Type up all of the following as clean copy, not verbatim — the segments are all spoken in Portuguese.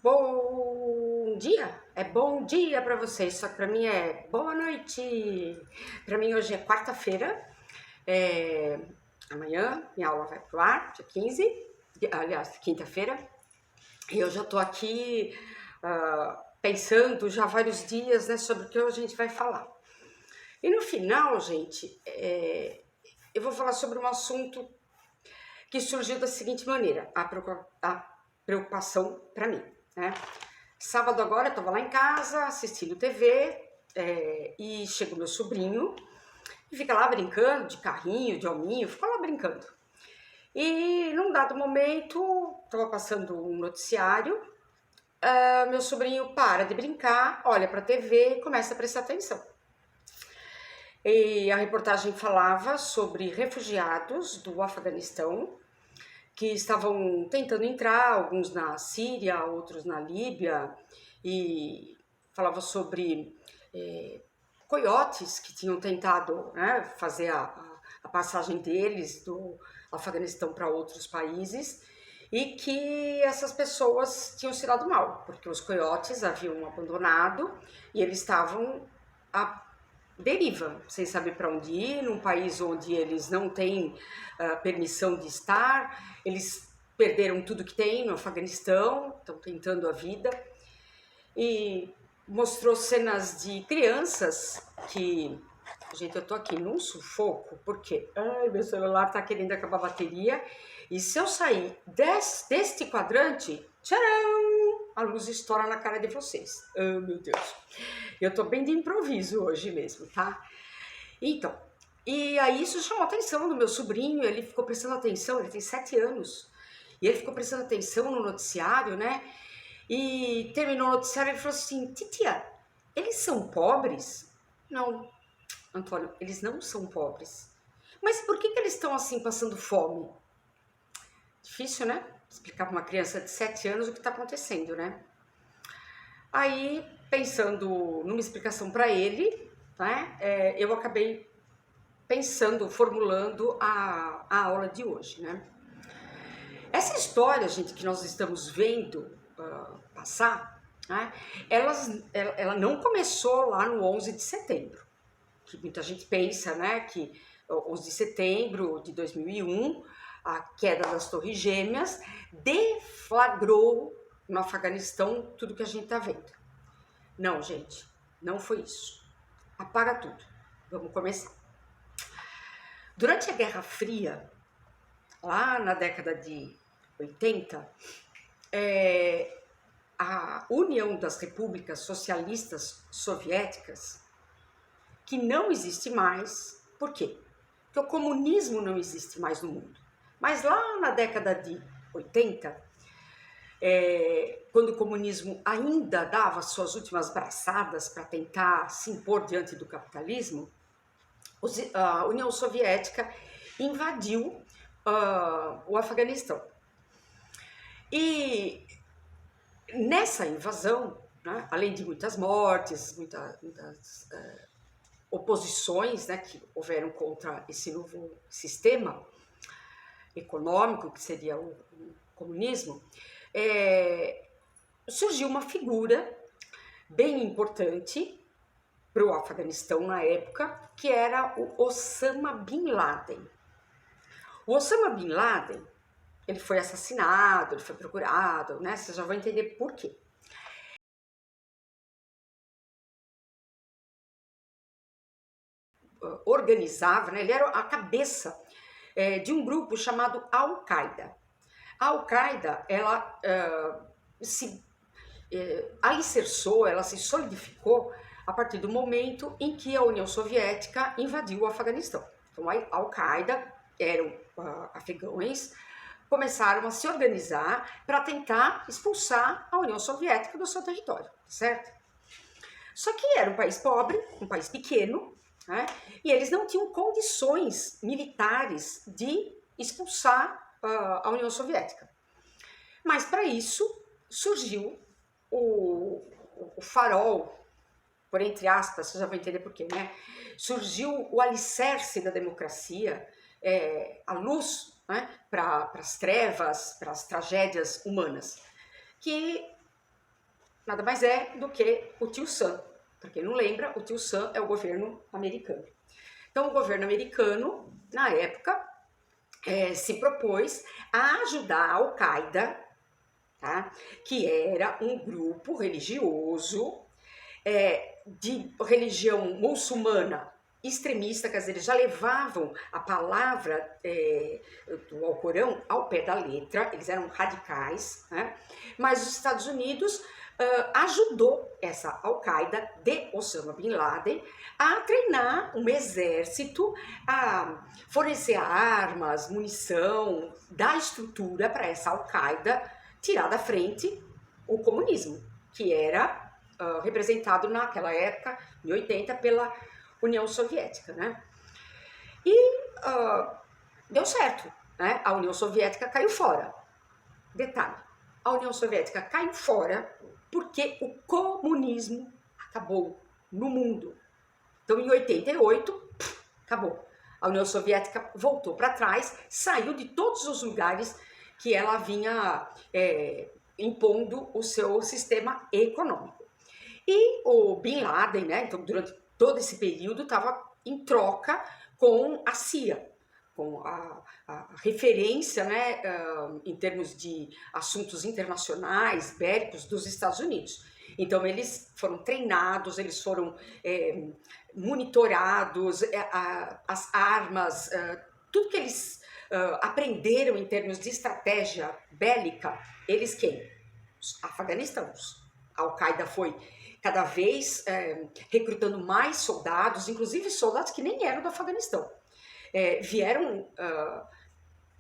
Bom dia! É bom dia para vocês, só que para mim é boa noite. Para mim hoje é quarta-feira, amanhã minha aula vai pro ar, dia 15, aliás, quinta-feira, e eu já tô aqui pensando já há vários dias, né, sobre o que a gente vai falar. E no final, gente, eu vou falar sobre um assunto que surgiu da seguinte maneira, a preocupação para mim, né? Sábado agora eu tava lá em casa assistindo TV e chega o meu sobrinho e fica lá brincando de carrinho, de hominho, fica lá brincando. E num dado momento, tava passando um noticiário, meu sobrinho para de brincar, olha pra TV e começa a prestar atenção. E a reportagem falava sobre refugiados do Afeganistão que estavam tentando entrar, alguns na Síria, outros na Líbia, e falava sobre coiotes que tinham tentado, né, fazer a passagem deles do Afeganistão para outros países, e que essas pessoas tinham se dado mal, porque os coiotes haviam abandonado e eles estavam a deriva, sem saber para onde ir, num país onde eles não têm permissão de estar, eles perderam tudo que tem no Afeganistão, estão tentando a vida, e mostrou cenas de crianças que, gente, eu tô aqui num sufoco, porque meu celular tá querendo acabar a bateria, e se eu sair deste quadrante, tcharam, a luz estoura na cara de vocês. Oh, meu Deus. Eu tô bem de improviso hoje mesmo, tá? Então, e aí isso chamou a atenção do meu sobrinho, ele ficou prestando atenção, ele tem 7 anos, e ele ficou prestando atenção no noticiário, né? E terminou o noticiário e ele falou assim, titia, eles são pobres? Não, Antônio, eles não são pobres. Mas por que eles estão assim passando fome? Difícil, né? Explicar para uma criança de 7 anos o que está acontecendo, né? Aí, pensando numa explicação para ele, né, eu acabei pensando, formulando a aula de hoje, né? Essa história, gente, que nós estamos vendo passar, né, ela não começou lá no 11 de setembro, que muita gente pensa, né, que 11 de setembro de 2001, a queda das Torres Gêmeas, deflagrou no Afeganistão tudo que a gente está vendo. Não, gente, não foi isso. Apaga tudo. Vamos começar. Durante a Guerra Fria, lá na década de 80, a União das Repúblicas Socialistas Soviéticas, que não existe mais, por quê? Porque o comunismo não existe mais no mundo. Mas lá na década de 80, quando o comunismo ainda dava suas últimas braçadas para tentar se impor diante do capitalismo, a União Soviética invadiu o Afeganistão. E nessa invasão, né, além de muitas mortes, muitas oposições, né, que houveram contra esse novo sistema econômico, que seria o comunismo, surgiu uma figura bem importante para o Afeganistão na época, que era o Osama Bin Laden. O Osama Bin Laden, ele foi assassinado, ele foi procurado, né? Vocês já vão entender por quê. Organizava, né? Ele era a cabeça de um grupo chamado Al-Qaeda. A Al-Qaeda, ela se alicerçou, ela se solidificou a partir do momento em que a União Soviética invadiu o Afeganistão. Então, a Al-Qaeda eram afegãos, começaram a se organizar para tentar expulsar a União Soviética do seu território, certo? Só que era um país pobre, um país pequeno, né? E eles não tinham condições militares de expulsar a União Soviética. Mas para isso surgiu o farol, por entre aspas, você já vai entender por quê, né? Surgiu o alicerce da democracia, a luz, né, para as trevas, para as tragédias humanas, que nada mais é do que o Tio Sam. Para quem não lembra, o Tio Sam é o governo americano. Então, o governo americano, na época, se propôs a ajudar a Al-Qaeda, tá? Que era um grupo religioso de religião muçulmana extremista, quer dizer, eles já levavam a palavra do Alcorão ao pé da letra, eles eram radicais, né? Mas os Estados Unidos ajudou essa Al-Qaeda de Osama Bin Laden a treinar um exército, a fornecer armas, munição, dar estrutura para essa Al-Qaeda tirar da frente o comunismo, que era representado naquela época, em 80, pela União Soviética, né? E deu certo, né? A União Soviética caiu fora. Detalhe, a União Soviética caiu fora porque o comunismo acabou no mundo. Então, em 88, acabou. A União Soviética voltou para trás, saiu de todos os lugares que ela vinha impondo o seu sistema econômico. E o Bin Laden, né, então, durante todo esse período, estava em troca com a CIA, com a referência, né, em termos de assuntos internacionais, bélicos, dos Estados Unidos. Então, eles foram treinados, eles foram monitorados, as armas, tudo que eles aprenderam em termos de estratégia bélica, eles quem? Os afeganistãos. A Al-Qaeda foi cada vez recrutando mais soldados, inclusive soldados que nem eram do Afeganistão. Vieram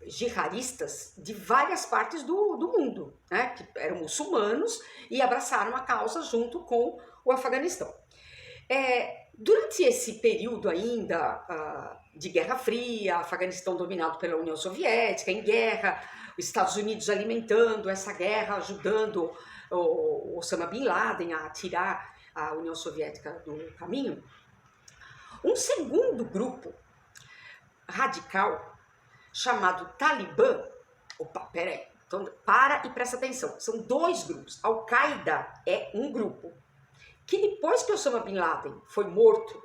jihadistas de várias partes do mundo, né, que eram muçulmanos e abraçaram a causa junto com o Afeganistão. Durante esse período ainda de Guerra Fria, Afeganistão dominado pela União Soviética, em guerra, os Estados Unidos alimentando essa guerra, ajudando o Osama Bin Laden a tirar a União Soviética do caminho, um segundo grupo radical chamado Talibã, peraí, então para e presta atenção, são dois grupos. Al-Qaeda é um grupo, que depois que Osama Bin Laden foi morto,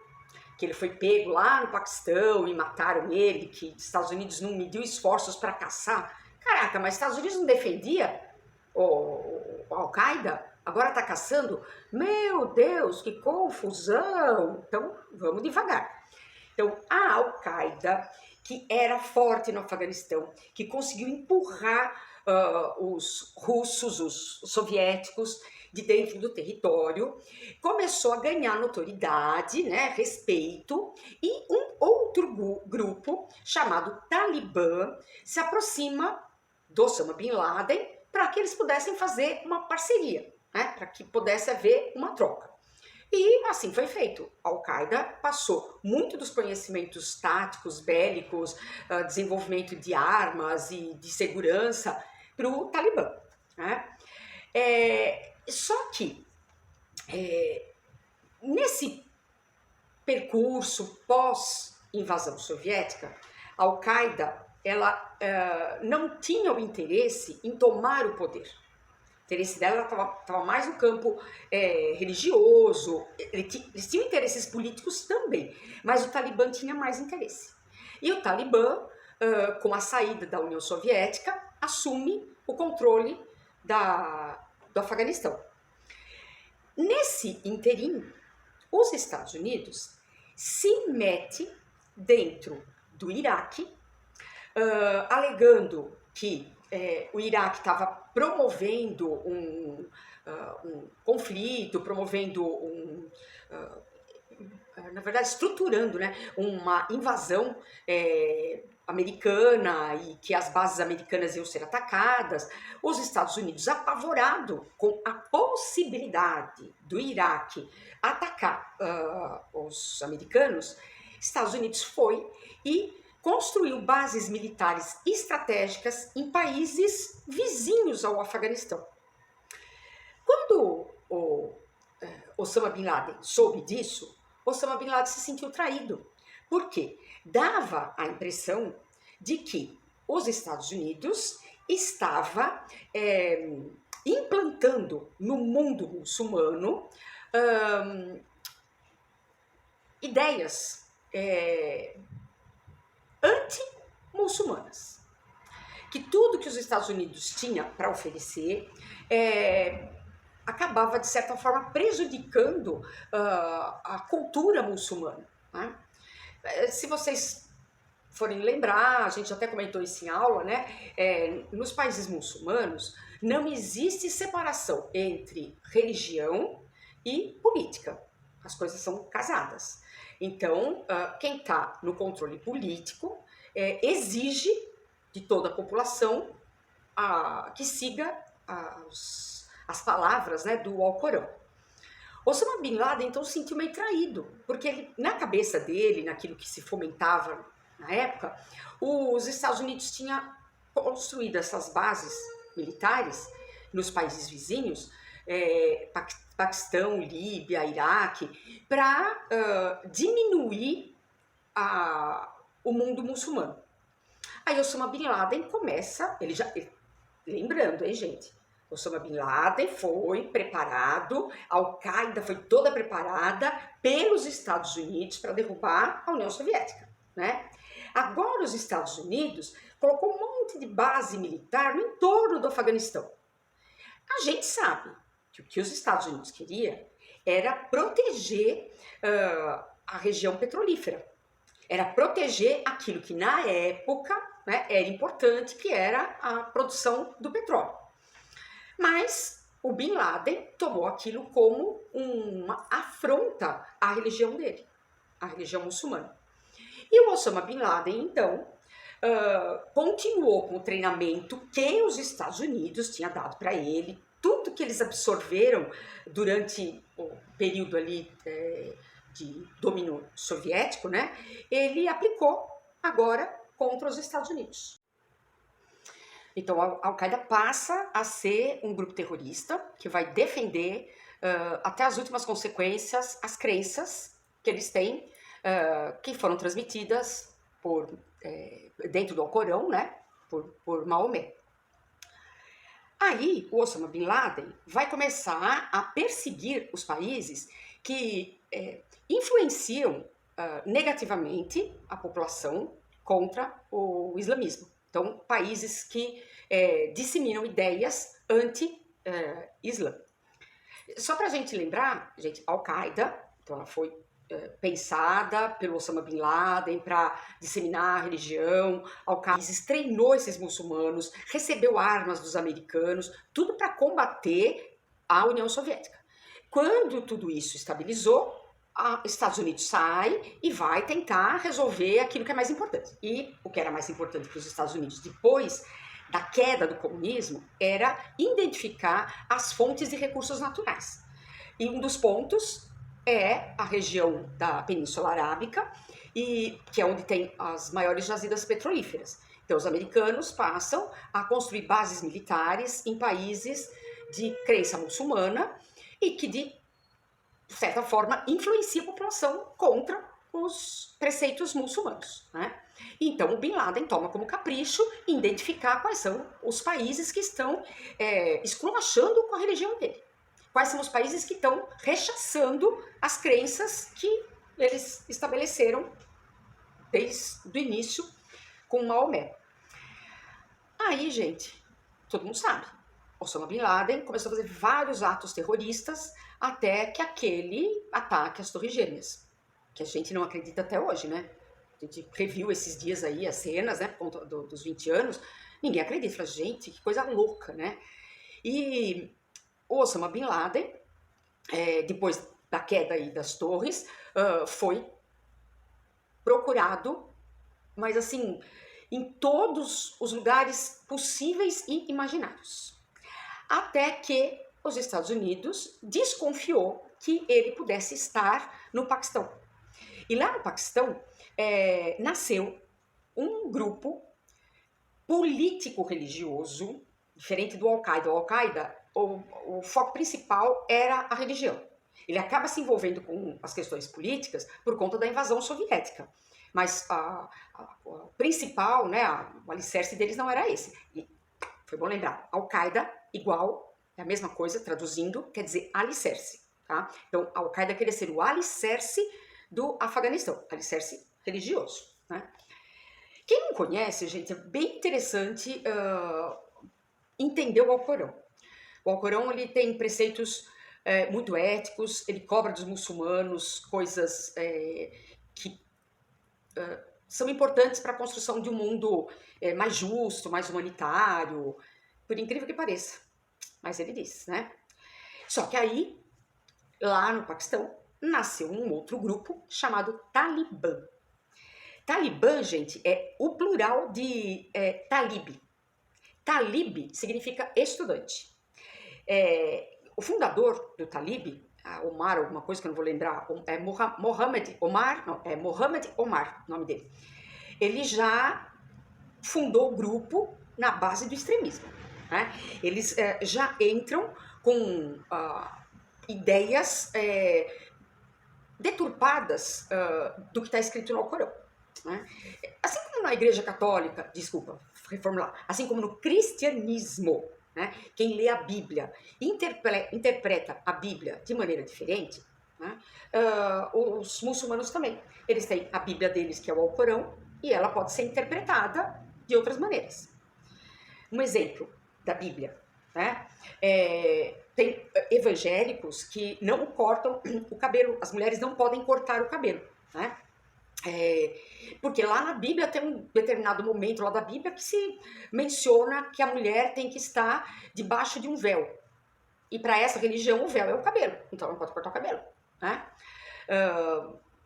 que ele foi pego lá no Paquistão e mataram ele, que os Estados Unidos não mediu esforços para caçar. Caraca, mas os Estados Unidos não defendia o Al-Qaeda? Agora está caçando? Meu Deus, que confusão! Então, vamos devagar. Então, a Al-Qaeda, que era forte no Afeganistão, que conseguiu empurrar os russos, os soviéticos, de dentro do território, começou a ganhar notoriedade, né, respeito, e um outro grupo, chamado Talibã, se aproxima do Osama Bin Laden para que eles pudessem fazer uma parceria, né, para que pudesse haver uma troca. E assim foi feito. A Al-Qaeda passou muito dos conhecimentos táticos, bélicos, desenvolvimento de armas e de segurança para o Talibã, né? Só que nesse percurso pós-invasão soviética, a Al-Qaeda ela não tinha o interesse em tomar o poder. O interesse dela estava mais no campo religioso, eles tinham interesses políticos também, mas o Talibã tinha mais interesse. E o Talibã, com a saída da União Soviética, assume o controle do Afeganistão. Nesse interim, os Estados Unidos se metem dentro do Iraque, alegando que o Iraque estava promovendo um conflito, promovendo na verdade, estruturando, né, uma invasão americana e que as bases americanas iam ser atacadas. Os Estados Unidos, apavorado com a possibilidade do Iraque atacar os americanos, Estados Unidos foi e construiu bases militares estratégicas em países vizinhos ao Afeganistão. Quando o Osama Bin Laden soube disso, Osama Bin Laden se sentiu traído. Por quê? Dava a impressão de que os Estados Unidos estava implantando implantando no mundo muçulmano ideias anti-muçulmanas. Que tudo que os Estados Unidos tinha para oferecer acabava, de certa forma, prejudicando a cultura muçulmana. Né? Se vocês forem lembrar, a gente até comentou isso em aula, né? Nos países muçulmanos não existe separação entre religião e política. As coisas são casadas. Então, quem está no controle político exige de toda a população que siga as palavras, né, do Alcorão. Osama Bin Laden, então, se sentiu meio traído, porque ele, na cabeça dele, naquilo que se fomentava na época, os Estados Unidos tinham construído essas bases militares nos países vizinhos, Paquistão, Líbia, Iraque, para diminuir o mundo muçulmano. Aí Osama Bin Laden começa, lembrando, hein, gente? Osama Bin Laden foi preparado, a Al-Qaeda foi toda preparada pelos Estados Unidos para derrubar a União Soviética, né? Agora os Estados Unidos colocou um monte de base militar no entorno do Afeganistão. A gente sabe que o que os Estados Unidos queria era proteger a região petrolífera. Era proteger aquilo que na época, né, era importante, que era a produção do petróleo. Mas o Bin Laden tomou aquilo como uma afronta à religião dele, à religião muçulmana. E o Osama Bin Laden, então, continuou com o treinamento que os Estados Unidos tinham dado para ele, tudo que eles absorveram durante o período ali de domínio soviético, né? Ele aplicou agora contra os Estados Unidos. Então, a Al-Qaeda passa a ser um grupo terrorista que vai defender até as últimas consequências as crenças que eles têm, que foram transmitidas dentro do Alcorão, né, por Maomé. Aí, o Osama Bin Laden vai começar a perseguir os países que influenciam negativamente a população contra o islamismo. Então, países que disseminam ideias anti-Islã. Só para a gente lembrar, gente, a Al-Qaeda, então ela foi pensada pelo Osama Bin Laden para disseminar a religião. Al-Qaeda treinou esses muçulmanos, recebeu armas dos americanos, tudo para combater a União Soviética. Quando tudo isso estabilizou, os Estados Unidos sai e vai tentar resolver aquilo que é mais importante. E o que era mais importante para os Estados Unidos depois da queda do comunismo era identificar as fontes de recursos naturais. E um dos pontos é a região da Península Arábica, que é onde tem as maiores jazidas petrolíferas. Então os americanos passam a construir bases militares em países de crença muçulmana e que, de certa forma, influencia a população contra os preceitos muçulmanos, né? Então o Bin Laden toma como capricho identificar quais são os países que estão esculachando com a religião dele. Quais são os países que estão rechaçando as crenças que eles estabeleceram desde o início com Maomé. Aí, gente, todo mundo sabe, Osama Bin Laden começou a fazer vários atos terroristas até que aquele ataque às Torres Gêmeas, que a gente não acredita até hoje, né? A gente reviu esses dias aí as cenas, né, por conta dos 20 anos, ninguém acredita, fala, gente, que coisa louca, né? E o Osama Bin Laden, depois da queda aí das torres, foi procurado, mas assim, em todos os lugares possíveis e imaginários. Até que os Estados Unidos desconfiou que ele pudesse estar no Paquistão. E lá no Paquistão nasceu um grupo político-religioso, diferente do Al-Qaeda. O Al-Qaeda, o foco principal era a religião. Ele acaba se envolvendo com as questões políticas por conta da invasão soviética. Mas o principal, né, o alicerce deles não era esse. E foi bom lembrar, Al-Qaeda igual é a mesma coisa, traduzindo, quer dizer alicerce, tá? Então, a Al-Qaeda queria ser o alicerce do Afeganistão, alicerce religioso, né? Quem não conhece, gente, é bem interessante entender o Alcorão. O Alcorão, ele tem preceitos muito éticos, ele cobra dos muçulmanos coisas que são importantes para a construção de um mundo mais justo, mais humanitário, por incrível que pareça. Mas ele diz, né? Só que aí, lá no Paquistão, nasceu um outro grupo chamado Talibã. Talibã, gente, é o plural de talib. Talib significa estudante. O fundador do Talib, Omar, alguma coisa que eu não vou lembrar, é Mohammed Omar, não, é Mohammed Omar, o nome dele. Ele já fundou o grupo na base do extremismo, né? Eles já entram com ideias deturpadas do que está escrito no Alcorão, né? Assim como na Igreja Católica, desculpa, reformular, assim como no cristianismo, né? Quem lê a Bíblia interpreta a Bíblia de maneira diferente, né? Os muçulmanos também. Eles têm a Bíblia deles, que é o Alcorão, e ela pode ser interpretada de outras maneiras. Um exemplo da Bíblia, né? Tem evangélicos que não cortam o cabelo, as mulheres não podem cortar o cabelo, né? Porque lá na Bíblia tem um determinado momento lá da Bíblia que se menciona que a mulher tem que estar debaixo de um véu. E para essa religião o véu é o cabelo, então ela não pode cortar o cabelo, né?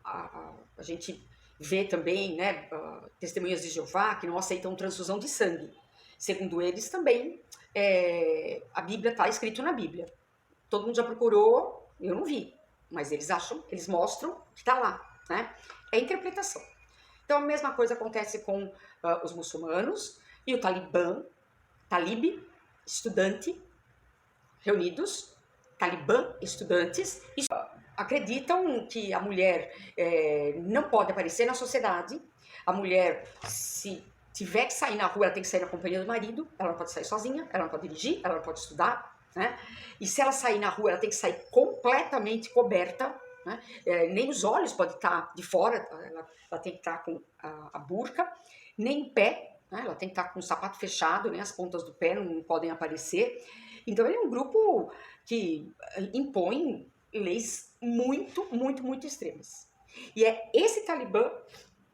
A gente vê também, né, testemunhas de Jeová que não aceitam transfusão de sangue. Segundo eles também, a Bíblia está escrito na Bíblia. Todo mundo já procurou, eu não vi, mas eles acham, eles mostram que está lá, né? É interpretação. Então a mesma coisa acontece com os muçulmanos e o Talib, estudante, reunidos, Talibã, estudantes, acreditam que a mulher não pode aparecer na sociedade, a mulher, se tiver que sair na rua, ela tem que sair na companhia do marido, ela não pode sair sozinha, ela não pode dirigir, ela não pode estudar, né? E se ela sair na rua, ela tem que sair completamente coberta, né? Nem os olhos podem estar de fora, ela tem que estar com a burca, nem em pé, né? Ela tem que estar com o sapato fechado, nem as pontas do pé não podem aparecer. Então ele é um grupo que impõe leis muito, muito, muito extremas. E é esse Talibã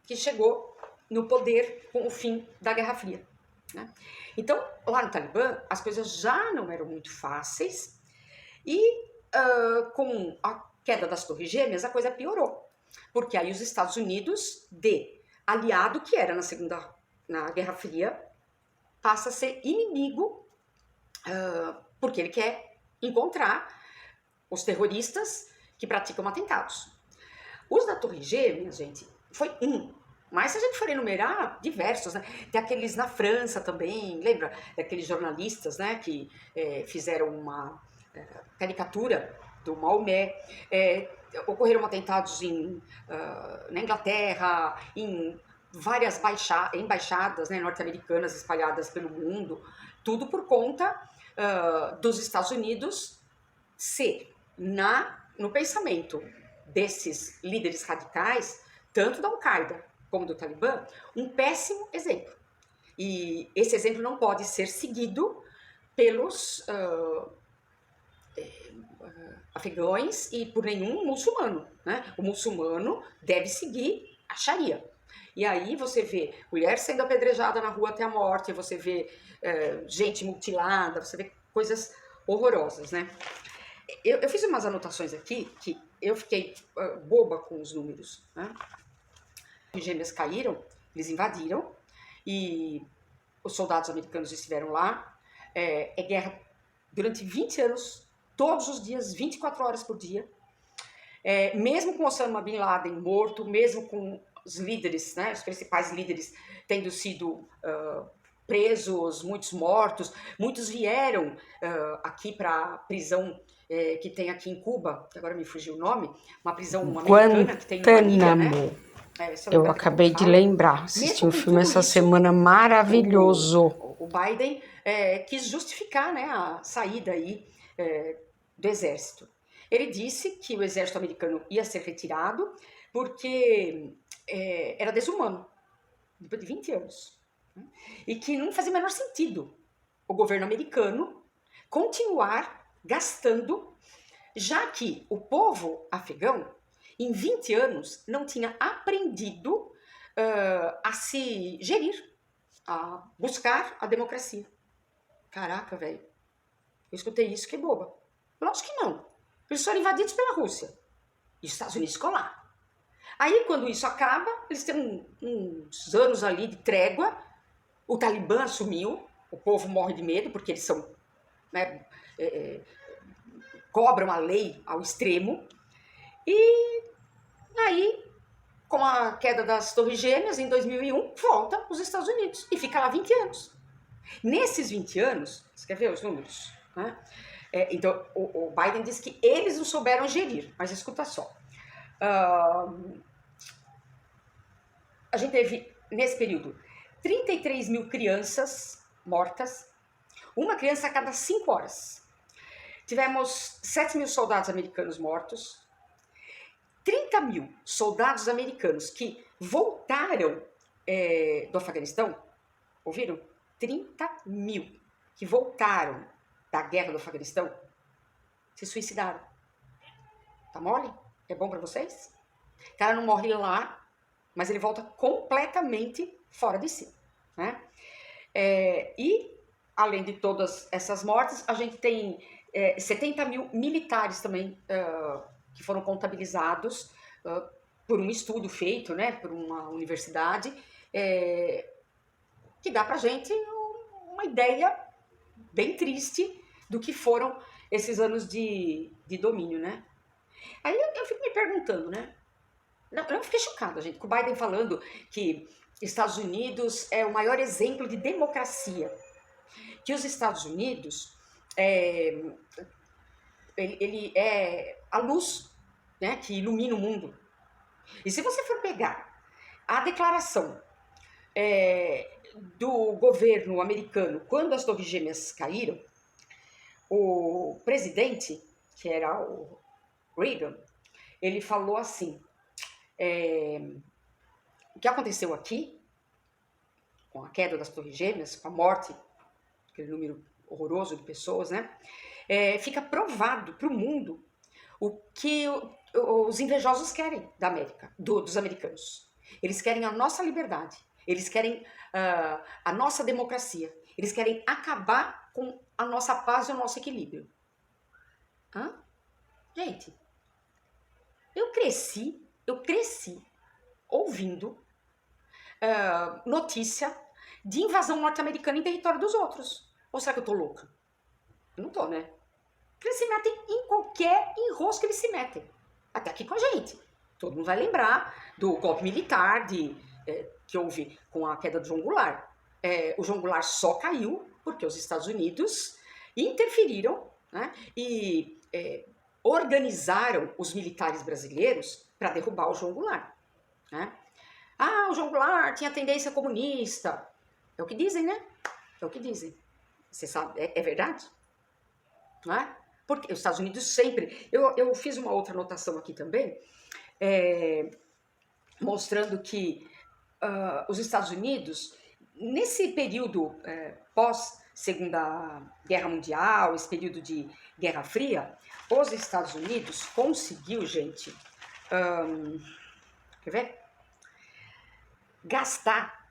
que chegou no poder com o fim da Guerra Fria, né? Então, lá no Talibã, as coisas já não eram muito fáceis e com a queda das Torres Gêmeas, a coisa piorou. Porque aí os Estados Unidos, aliado que era na Guerra Fria, passa a ser inimigo porque ele quer encontrar os terroristas que praticam atentados. Os da Torre Gêmeas, gente, foi um. Mas se a gente for enumerar, diversos, né? Tem aqueles na França também, lembra? Aqueles jornalistas, né, que fizeram uma caricatura do Maomé. Ocorreram atentados na Inglaterra, em várias embaixadas, né, norte-americanas espalhadas pelo mundo, tudo por conta dos Estados Unidos ser, no pensamento desses líderes radicais, tanto da Al-Qaeda como do Talibã, um péssimo exemplo. E esse exemplo não pode ser seguido pelos afegãos e por nenhum muçulmano, né? O muçulmano deve seguir a Sharia. E aí você vê mulher sendo apedrejada na rua até a morte, você vê gente mutilada, você vê coisas horrorosas, né? Eu fiz umas anotações aqui que eu fiquei boba com os números, né? As gêmeas caíram, eles invadiram e os soldados americanos estiveram lá. É guerra durante 20 anos, todos os dias, 24 horas por dia. Mesmo com Osama Bin Laden morto, mesmo com os líderes, né, os principais líderes tendo sido presos, muitos mortos, muitos vieram aqui para a prisão que tem aqui em Cuba, que agora me fugiu o nome, uma prisão americana que tem uma ilha, né? Eu acabei de lembrar, assisti um filme essa semana maravilhoso. O Biden quis justificar, né, a saída aí do exército. Ele disse que o exército americano ia ser retirado porque era desumano, depois de 20 anos. Né? E que não fazia o menor sentido o governo americano continuar gastando, já que o povo afegão, em 20 anos, não tinha aprendido a se gerir, a buscar a democracia. Caraca, velho. Eu escutei isso, que boba. Lógico que não. Eles foram invadidos pela Rússia. E os Estados Unidos ficou lá. Aí, quando isso acaba, eles têm uns anos ali de trégua. O Talibã assumiu. O povo morre de medo, porque eles são... Né, cobram a lei ao extremo. E aí, com a queda das Torres Gêmeas, em 2001, volta os Estados Unidos. E fica lá 20 anos. Nesses 20 anos, você quer ver os números? Né? Então, o Biden disse que eles não souberam gerir, mas escuta só. A gente teve, nesse período, 33 mil crianças mortas, uma criança a cada 5 horas. Tivemos 7 mil soldados americanos mortos, 30 mil soldados americanos que voltaram do Afeganistão, ouviram? 30 mil que voltaram da guerra do Afeganistão se suicidaram. Tá mole? É bom pra vocês? O cara não morre lá, mas ele volta completamente fora de si. Né? E, além de todas essas mortes, a gente tem 70 mil militares também que foram contabilizados por um estudo feito, né, por uma universidade, que dá pra gente uma ideia bem triste do que foram esses anos de domínio, né? Aí eu fico me perguntando, né? Eu fiquei chocada, gente, com o Biden falando que Estados Unidos é o maior exemplo de democracia. Que os Estados Unidos, ele é a luz, né, que ilumina o mundo. E se você for pegar a declaração do governo americano quando as Torres Gêmeas caíram, o presidente, que era o Reagan, ele falou assim, o que aconteceu aqui, com a queda das Torres Gêmeas, com a morte, aquele número horroroso de pessoas, né, fica provado para o mundo o que os invejosos querem da América, dos americanos. Eles querem a nossa liberdade, eles querem a nossa democracia, eles querem acabar com a nossa paz e o nosso equilíbrio. Gente, eu cresci ouvindo notícia de invasão norte-americana em território dos outros. Ou será que eu tô louca? Eu não tô, né? Porque eles se metem em qualquer enrosco que eles se metem. Até aqui com a gente. Todo mundo vai lembrar do golpe militar que houve com a queda do João Goulart. O João Goulart só caiu porque os Estados Unidos interferiram, né, e organizaram os militares brasileiros para derrubar o João Goulart. Né? O João Goulart tinha tendência comunista. É o que dizem, né? É o que dizem. Você sabe, é verdade? Não é? Porque os Estados Unidos sempre... Eu fiz uma outra anotação aqui também, mostrando que os Estados Unidos, nesse período pós-Segunda Guerra Mundial, esse período de Guerra Fria, os Estados Unidos conseguiu, gente, quer ver? Gastar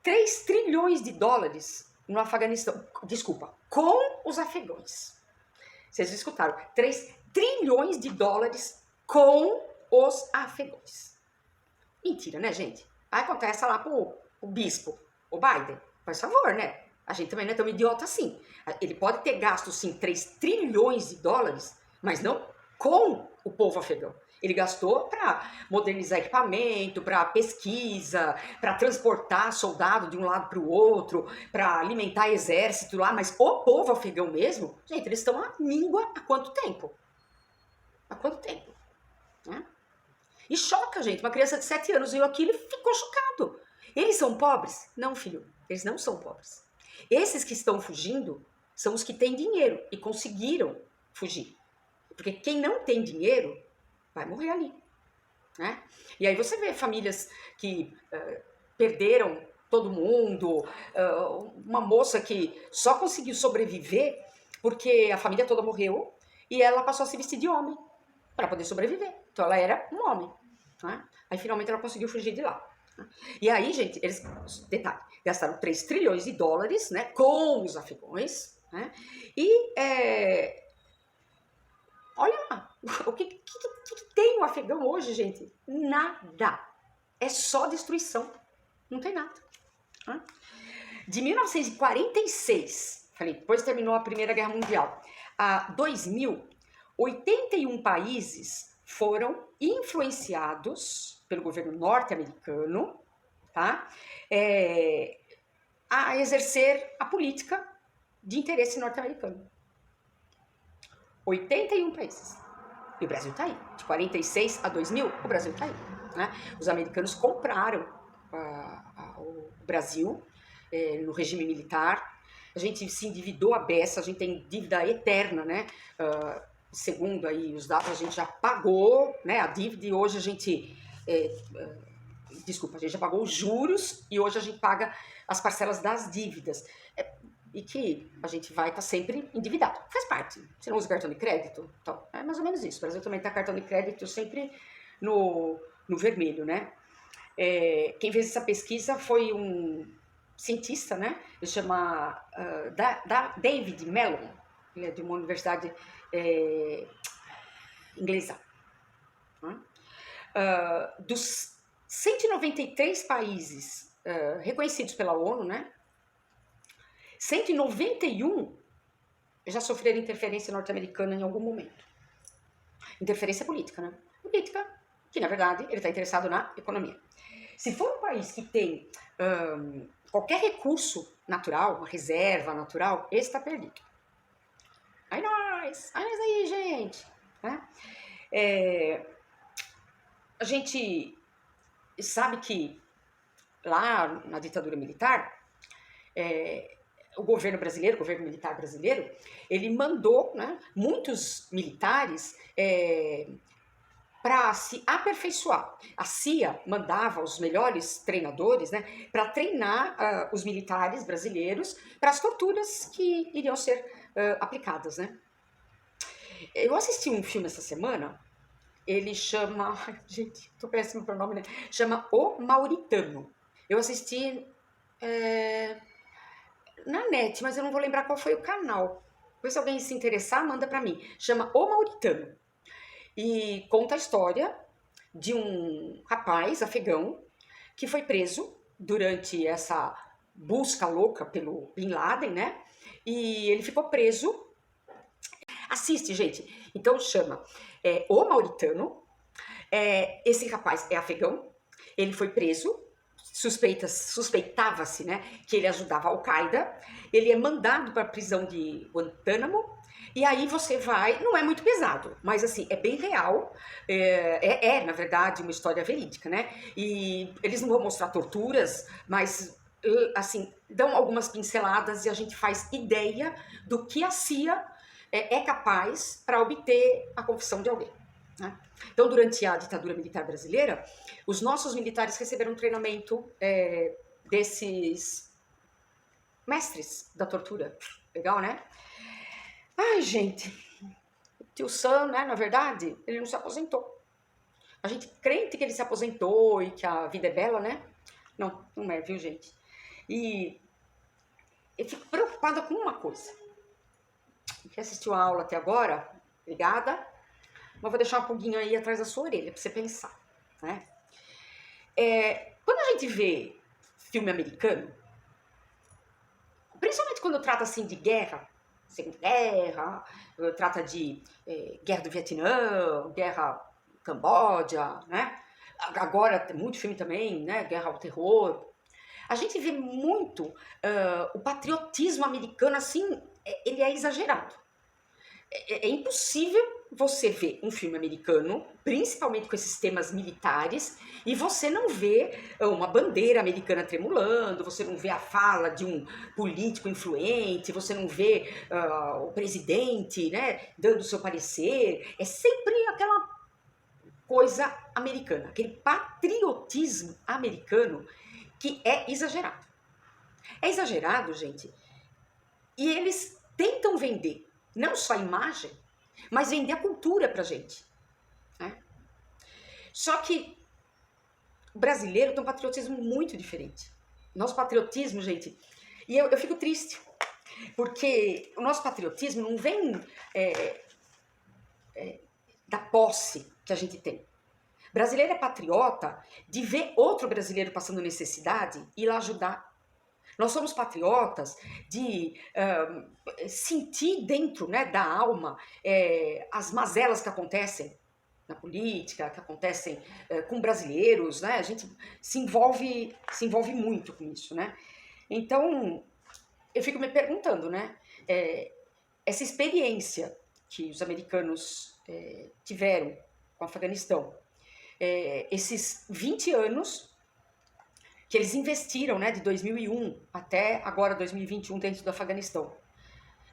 3 trilhões de dólares no Afeganistão, desculpa, com os afegãos. Vocês escutaram, 3 trilhões de dólares com os afegãos. Mentira, né, gente? Aí acontece lá pro bispo, o Biden, faz favor, né? A gente também não é tão idiota assim. Ele pode ter gasto, sim, 3 trilhões de dólares, mas não com o povo afegão. Ele gastou para modernizar equipamento, para pesquisa, para transportar soldado de um lado para o outro, para alimentar exército lá, mas o povo afegão mesmo, gente, eles estão à míngua há quanto tempo? Há quanto tempo? Né? E choca, gente, uma criança de 7 anos viu aquilo e ficou chocado. Eles são pobres? Não, filho, eles não são pobres. Esses que estão fugindo são os que têm dinheiro e conseguiram fugir. Porque quem não tem dinheiro vai morrer ali, né? E aí você vê famílias que perderam todo mundo, uma moça que só conseguiu sobreviver porque a família toda morreu e ela passou a se vestir de homem para poder sobreviver. Então ela era um homem, né? Aí finalmente ela conseguiu fugir de lá. E aí, gente, eles, detalhe, gastaram 3 trilhões de dólares, né, com os afegãos, né? E olha lá, o que tem no afegão hoje, gente? Nada. É só destruição. Não tem nada. Né? De 1946, falei, depois terminou a Primeira Guerra Mundial, a 2000, 81 países foram influenciados pelo governo norte-americano, tá? A exercer a política de interesse norte-americano. 81 países. E o Brasil está aí. De 46 a 2000, o Brasil está aí. Né? Os americanos compraram o Brasil no regime militar. A gente se endividou a beça, a gente tem dívida eterna, né? Segundo aí os dados, a gente já pagou, né, a dívida, e hoje a gente... desculpa, a gente já pagou os juros e hoje a gente paga as parcelas das dívidas. E que a gente vai estar sempre endividado. Faz parte. Você não usa cartão de crédito? Então, é mais ou menos isso. O Brasil também está cartão de crédito sempre no vermelho, né? Quem fez essa pesquisa foi um cientista, né? Ele chama David Mellon. Ele é de uma universidade inglesa. Né? Dos 193 países reconhecidos pela ONU, né? 191 já sofreram interferência norte-americana em algum momento. Interferência política, né? Política, que na verdade ele está interessado na economia. Se for um país que tem qualquer recurso natural, uma reserva natural, esse está perdido. Aí nós aí, gente. Né? A gente sabe que lá na ditadura militar, o governo brasileiro, o governo militar brasileiro, ele mandou, né, muitos militares para se aperfeiçoar. A CIA mandava os melhores treinadores, né, para treinar os militares brasileiros para as torturas que iriam ser aplicadas, né. Eu assisti um filme essa semana, ele chama... Gente, tô péssimo para o nome, né? Chama O Mauritano. Eu assisti... na net, mas eu não vou lembrar qual foi o canal. Depois, se alguém se interessar, manda para mim. Chama O Mauritano. E conta a história de um rapaz afegão que foi preso durante essa busca louca pelo Bin Laden, né? E ele ficou preso. Assiste, gente. Então chama O Mauritano. Esse rapaz é afegão. Ele foi preso. Suspeitava-se, né, que ele ajudava a Al-Qaeda. Ele é mandado para a prisão de Guantánamo. E aí você vai... Não é muito pesado, mas assim, é bem real. Na verdade, uma história verídica, né? E eles não vão mostrar torturas, mas assim, dão algumas pinceladas e a gente faz ideia do que a CIA é capaz para obter a confissão de alguém. Né? Então, durante a ditadura militar brasileira, os nossos militares receberam um treinamento desses mestres da tortura. Legal, né? Ai, gente, o tio Sam, né, na verdade, ele não se aposentou. A gente crente que ele se aposentou e que a vida é bela, né? Não, não é, viu, gente? E eu fico preocupada com uma coisa. Quem assistiu a aula até agora, obrigada. Mas vou deixar um pouquinho aí atrás da sua orelha para você pensar, né? Quando a gente vê filme americano, principalmente quando trata assim de guerra, Segunda Guerra, trata de Guerra do Vietnã, Guerra Camboja, né? Agora tem muito filme também, né? Guerra ao Terror. A gente vê muito o patriotismo americano, assim, ele é exagerado. É impossível você ver um filme americano, principalmente com esses temas militares, e você não vê uma bandeira americana tremulando, você não vê a fala de um político influente, você não vê o presidente, né, dando o seu parecer. É sempre aquela coisa americana, aquele patriotismo americano que é exagerado. É exagerado, gente, e eles tentam vender não só a imagem, mas vender a cultura pra gente, né? Só que o brasileiro tem um patriotismo muito diferente. Nosso patriotismo, gente, e eu fico triste, porque o nosso patriotismo não vem da posse que a gente tem. Brasileiro é patriota de ver outro brasileiro passando necessidade e ir lá ajudar. Nós somos patriotas de sentir dentro, né, da alma as mazelas que acontecem na política, que acontecem com brasileiros, né? A gente se envolve muito com isso, né? Então, eu fico me perguntando, né? Essa experiência que os americanos tiveram com o Afeganistão, esses 20 anos que eles investiram, né, de 2001 até agora 2021 dentro do Afeganistão.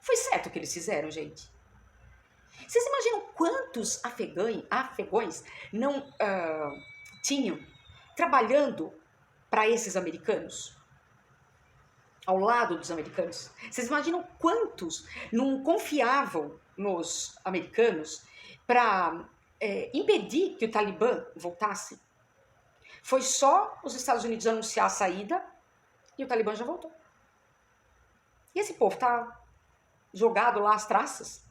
Foi certo o que eles fizeram, gente? Vocês imaginam quantos afegões não tinham trabalhando para esses americanos? Ao lado dos americanos? Vocês imaginam quantos não confiavam nos americanos para impedir que o Talibã voltasse? Foi só os Estados Unidos anunciar a saída e o Talibã já voltou. E esse povo tá jogado lá às traças.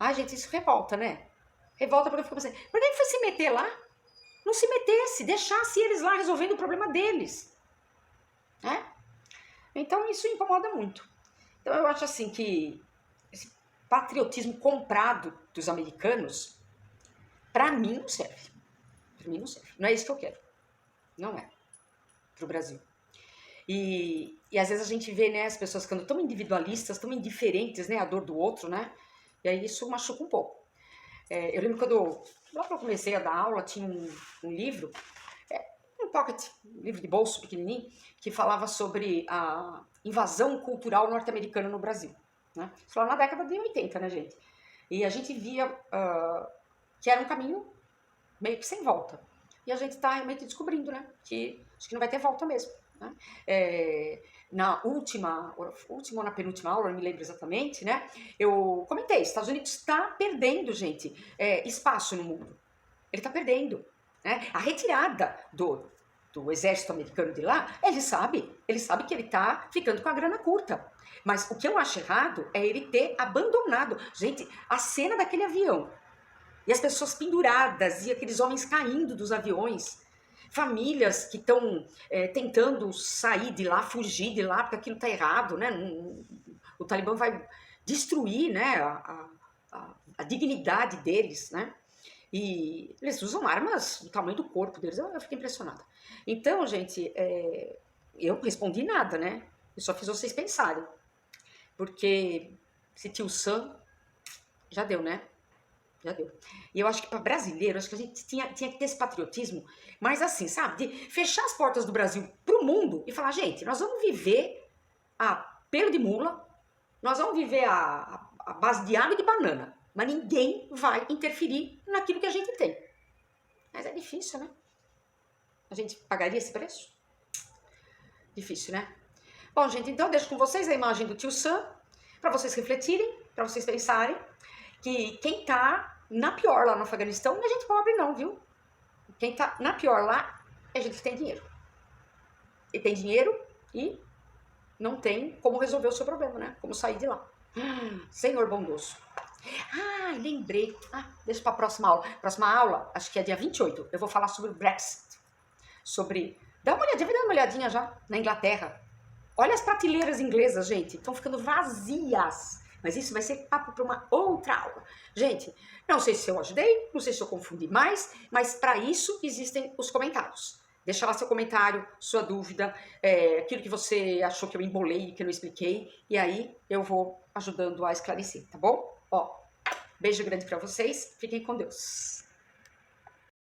Ai, gente, isso revolta, né? Revolta porque eu fico pensando, por que foi se meter lá? Não se metesse, deixasse eles lá resolvendo o problema deles. Né? Então isso incomoda muito. Então eu acho assim que esse patriotismo comprado dos americanos, pra mim não serve. Pra mim não serve. Não é isso que eu quero. Não é. Pro Brasil. E às vezes a gente vê, né, as pessoas ficando tão individualistas, tão indiferentes, né, à dor do outro, né? E aí isso machuca um pouco. Eu lembro quando logo que eu comecei a dar aula, tinha um livro, um pocket, um livro de bolso pequenininho, que falava sobre a invasão cultural norte-americana no Brasil. Né? Isso lá na década de 80, né, gente? E a gente via que era um caminho meio que sem volta. E a gente está realmente descobrindo, né, que acho que não vai ter volta mesmo. Né? Na última ou na penúltima aula, não me lembro exatamente, né? Eu comentei, Estados Unidos está perdendo, gente, espaço no mundo. Ele está perdendo. Né? A retirada do exército americano de lá, ele sabe que ele está ficando com a grana curta. Mas o que eu acho errado é ele ter abandonado. Gente, a cena daquele avião, e as pessoas penduradas, e aqueles homens caindo dos aviões, famílias que estão tentando sair de lá, fugir de lá, porque aquilo está errado, né? O Talibã vai destruir, né, a dignidade deles, né? E eles usam armas do tamanho do corpo deles, eu fiquei impressionada. Então, gente, eu respondi nada, né? Eu só fiz vocês pensarem. Porque esse tio Sam já deu, né? Já deu. E eu acho que para brasileiro, acho que a gente tinha que ter esse patriotismo, mas assim, sabe? De fechar as portas do Brasil pro mundo e falar, gente, nós vamos viver a pelo de mula, nós vamos viver a base de água e de banana, mas ninguém vai interferir naquilo que a gente tem. Mas é difícil, né? A gente pagaria esse preço? Difícil, né? Bom, gente, então eu deixo com vocês a imagem do tio Sam, para vocês refletirem, para vocês pensarem que quem tá na pior lá no Afeganistão não é gente pobre não, viu? Quem tá na pior lá é gente que tem dinheiro. E tem dinheiro e não tem como resolver o seu problema, né? Como sair de lá. Senhor bondoso. Lembrei. Deixa pra próxima aula. Próxima aula, acho que é dia 28. Eu vou falar sobre o Brexit. Dá uma olhadinha, vai dar uma olhadinha já na Inglaterra. Olha as prateleiras inglesas, gente. Estão ficando vazias. Mas isso vai ser papo para uma outra aula. Gente, não sei se eu ajudei, não sei se eu confundi mais, mas para isso existem os comentários. Deixa lá seu comentário, sua dúvida, aquilo que você achou que eu embolei, que eu não expliquei, e aí eu vou ajudando a esclarecer, tá bom? Ó, Beijo grande para vocês, fiquem com Deus.